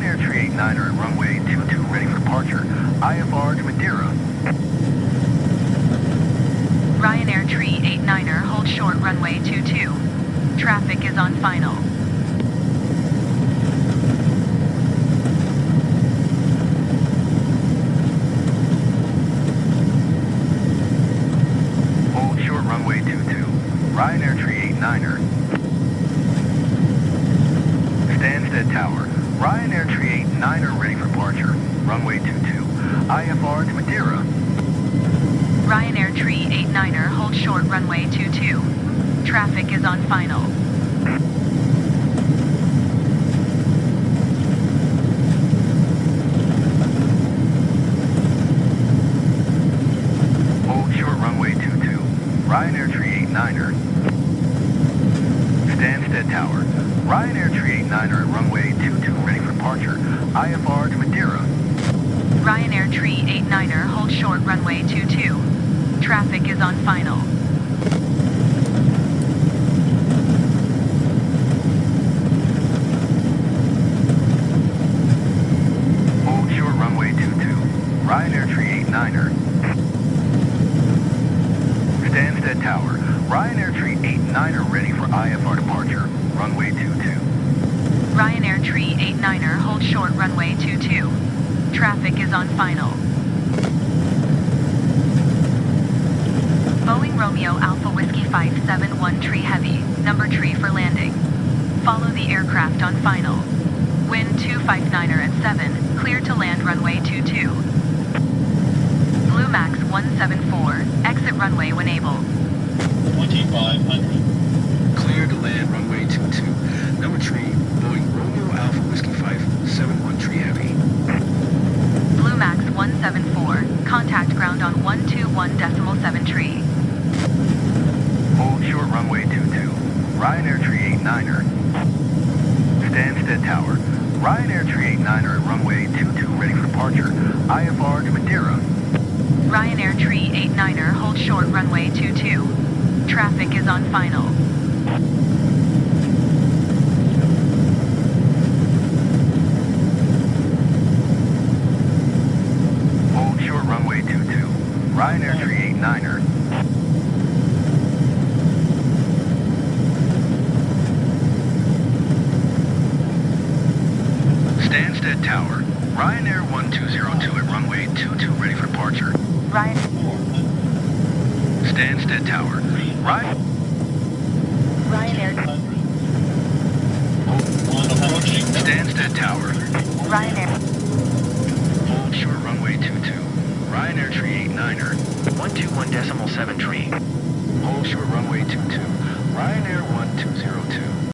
Ryanair Tree 89er at runway 22 ready for departure. IFR to Madeira. Ryanair Tree 89er, hold short runway 22. Traffic is on final. Hold short runway 22. Ryanair Tree 89er. Stansted Tower. Ryanair Tree 89er ready for departure. Runway 22. IFR to Madeira. Ryanair Tree 89er, hold short runway 22. Traffic is on final. Hold short runway 22. Ryanair Tree 89er. Stansted Tower. Ryanair Tree 89er at runway 22 ready for departure. IFR to Madeira. Ryanair Tree 89er, hold short runway 22. Traffic is on final. Hold short runway 22. Ryanair Tree 89er. Stansted Tower. Ryanair Tree 89er ready for IFR departure. Runway 22. Ryanair Tree 89er, hold short runway 22. Traffic is on final. Boeing Romeo Alpha Whiskey 571 Tree Heavy, number tree for landing. Follow the aircraft on final. Wind 259er at 7, clear to land runway 22. Blue Max 174, exit runway when able. 2500. Clear to land runway 22. Number tree, Boeing Romeo Alpha Whiskey 571 Tree Heavy. Blue Max 174, contact ground on 121.7 tree. Hold short runway 22. Ryanair Tree 89er. Stansted Tower. Ryanair Tree 89er at runway 22 ready for departure. IFR to Madeira. Ryanair Tree 89er, hold short runway 22. Traffic is on final. Hold short runway 22. Ryanair Tree 89er. Stansted Tower. Ryanair 1202 at runway 22 ready for departure. Stansted Tower. Ryanair Stansted Tower. Ryanair Hold short runway 22. Ryanair Tree 89er. 121.7 tree. Hold short runway 22. Ryanair 1202.